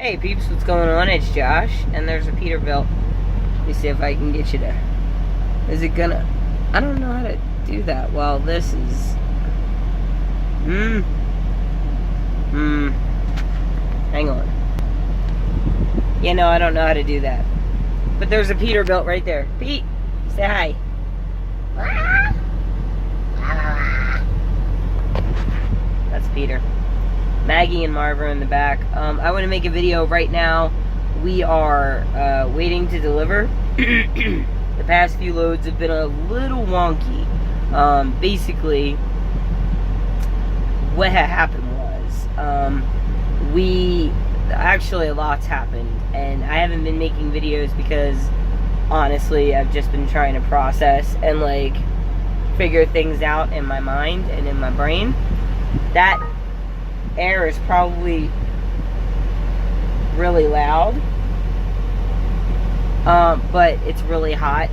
Hey peeps, what's going on? It's Josh, and there's a Peterbilt. Let me see if I can get you to... Is it gonna... I don't know how to do that while this is... Hang on. Yeah, no, I don't know how to do that. But there's a Peterbilt right there. Pete, say hi. That's Peter. Maggie and Marv are in the back. I want to make a video right now. We are waiting to deliver. The past few loads have been a little wonky. Basically, what had happened was, actually a lot's happened, and I haven't been making videos because, honestly, I've just been trying to process and, like, figure things out in my mind and in my brain. That air is probably really loud, but it's really hot.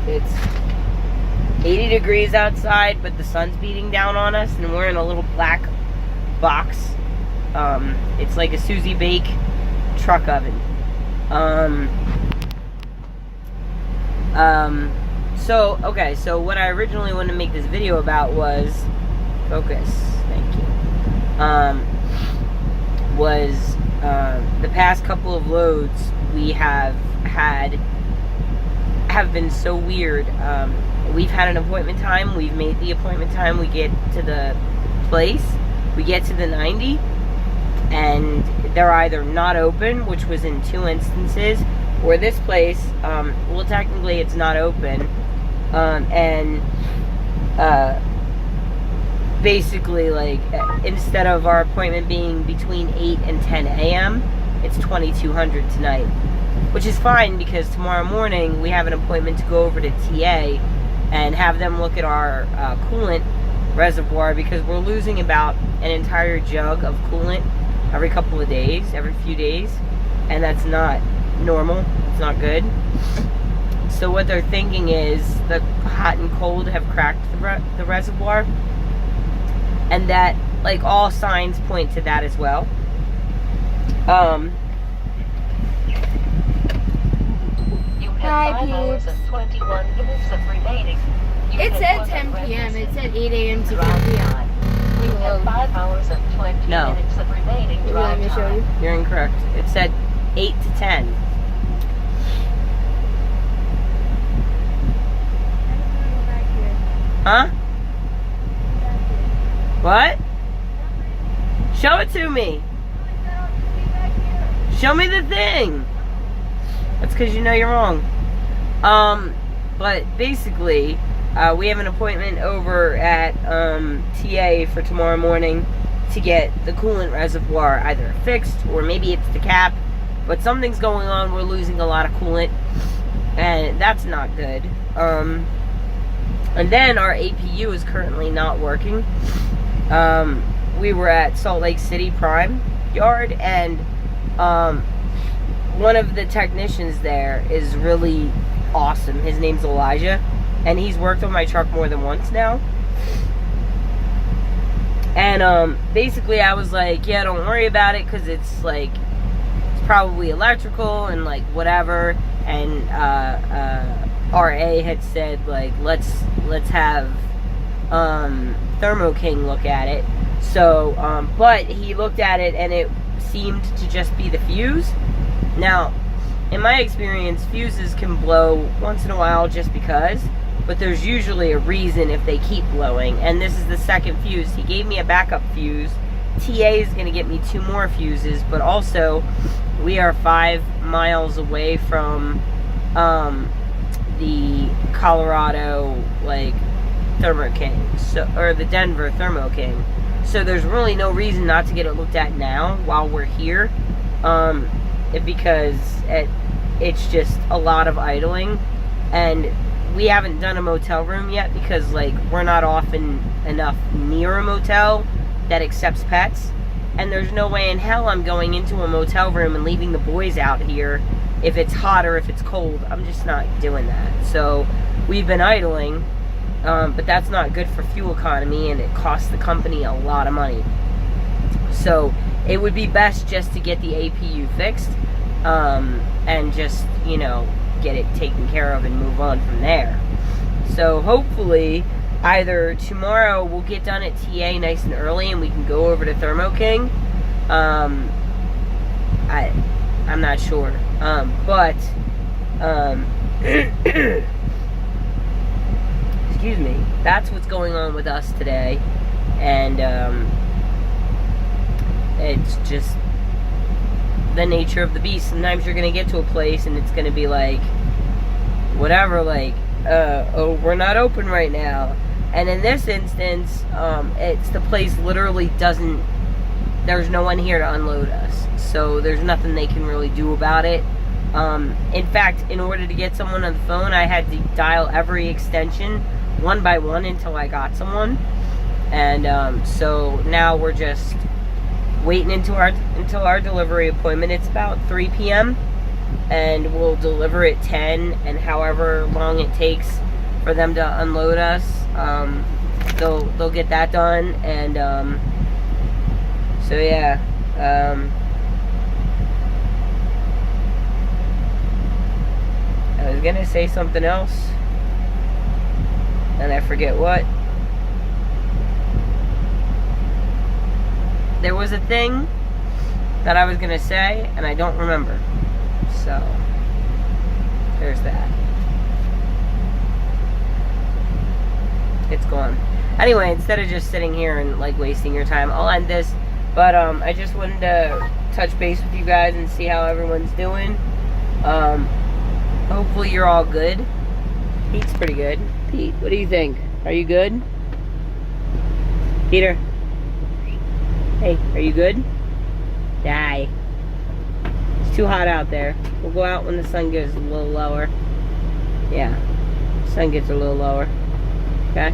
It's 80 degrees outside, but the sun's beating down on us, and we're in a little black box. It's like a Susie Bake truck oven. So what I originally wanted to make this video about was, focus, thank you, the past couple of loads we have been so weird. We've had an appointment time, we've made the appointment time, we get to the place, we get to the 90, and they're either not open, which was in 2 instances, or this place, well, technically it's not open, basically, like, instead of our appointment being between 8 and 10 a.m., it's 2200 tonight, which is fine because tomorrow morning we have an appointment to go over to TA and have them look at our coolant reservoir, because we're losing about an entire jug of coolant every couple of days, every few days, and that's not normal. It's not good. So what they're thinking is the hot and cold have cracked the reservoir, and that, like, all signs point to that as well. You have 5 hours and 21 minutes of remaining. It said 10 p.m. It said 8 a.m. to 10 p.m. You have 5 hours and 20 minutes of remaining Would you like me to show you? You're incorrect. It said 8 to 10. Huh? What? Show it to me. Show me the thing. That's because you know you're wrong. But basically, we have an appointment over at TA for tomorrow morning to get the coolant reservoir either fixed, or maybe it's the cap, but something's going on. We're losing a lot of coolant, and that's not good. And then our APU is currently not working. We were at Salt Lake City Prime Yard, and one of the technicians there is really awesome. His name's Elijah, and he's worked on my truck more than once now. And basically I was like, yeah, don't worry about it, because it's like, it's probably electrical and like whatever. And RA had said, like, let's have Thermo King look at it. So but he looked at it and it seemed to just be the fuse. Now, in my experience, fuses can blow once in a while just because, but there's usually a reason if they keep blowing, and this is the second fuse. He gave me a backup fuse. TA is going to get me 2 more fuses, but also we are 5 miles away from the Colorado, like, Thermo King, so, or the Denver Thermo King. So there's really no reason not to get it looked at now while we're here, because it's just a lot of idling, and we haven't done a motel room yet because, like, we're not often enough near a motel that accepts pets, and there's no way in hell I'm going into a motel room and leaving the boys out here if it's hot or if it's cold. I'm just not doing that. So we've been idling, but that's not good for fuel economy, and it costs the company a lot of money. So it would be best just to get the APU fixed, and just, you know, get it taken care of and move on from there. So hopefully either tomorrow we'll get done at TA nice and early and we can go over to Thermo King. I'm not sure. Excuse me. That's what's going on with us today. And it's just the nature of the beast. Sometimes you're going to get to a place and it's going to be like, whatever, like, oh, we're not open right now. And in this instance, it's the place literally doesn't, there's no one here to unload us. So there's nothing they can really do about it. In fact, in order to get someone on the phone, I had to dial every extension one by one until I got someone. And so now we're just waiting until our delivery appointment. It's about 3 p.m. and we'll deliver at 10, and however long it takes for them to unload us, they'll get that done. And so yeah, I was gonna say something else and I forget what. There was a thing that I was gonna say and I don't remember. So there's that. It's gone. Anyway, instead of just sitting here and like wasting your time, I'll end this. But I just wanted to touch base with you guys and see how everyone's doing. Hopefully you're all good. Pete's pretty good. Pete, what do you think? Are you good? Peter? Hey, are you good? Die. It's too hot out there. We'll go out when the sun gets a little lower. Yeah, sun gets a little lower. Okay?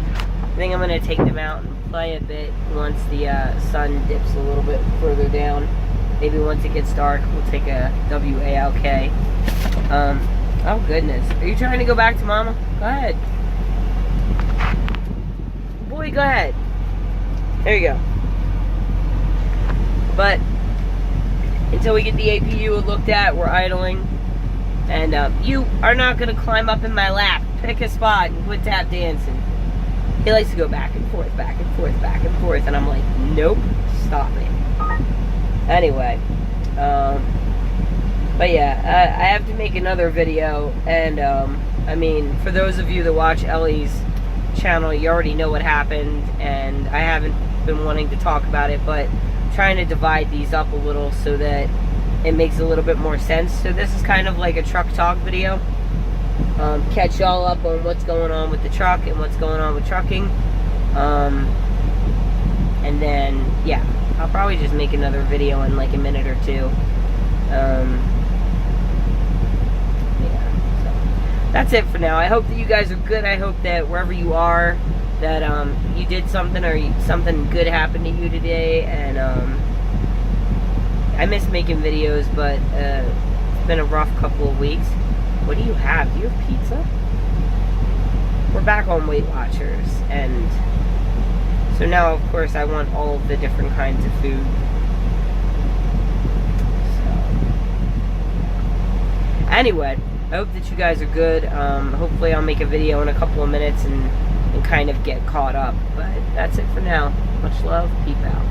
I think I'm going to take them out and play a bit once the sun dips a little bit further down. Maybe once it gets dark, we'll take a WALK. Oh goodness. Are you trying to go back to Mama? Go ahead. Boy, go ahead. There you go. But until we get the APU looked at, we're idling. And you are not going to climb up in my lap. Pick a spot and quit tap dancing. He likes to go back and forth, back and forth, back and forth. And I'm like, nope, stop it. Anyway, but yeah, I have to make another video. And I mean, for those of you that watch Ellie's channel, you already know what happened. And I haven't been wanting to talk about it, but trying to divide these up a little so that it makes a little bit more sense. So this is kind of like a truck talk video. Catch y'all up on what's going on with the truck and what's going on with trucking. And then, yeah, I'll probably just make another video in like a minute or two. Yeah, so that's it for now. I hope that you guys are good. I hope that wherever you are, that you did something or something good happened to you today. And I miss making videos, but it's been a rough couple of weeks. What do you have? Do you have pizza? We're back on Weight Watchers, and so now, of course, I want all of the different kinds of food. So, anyway, I hope that you guys are good. Hopefully I'll make a video in a couple of minutes and kind of get caught up. But that's it for now. Much love. Peace out.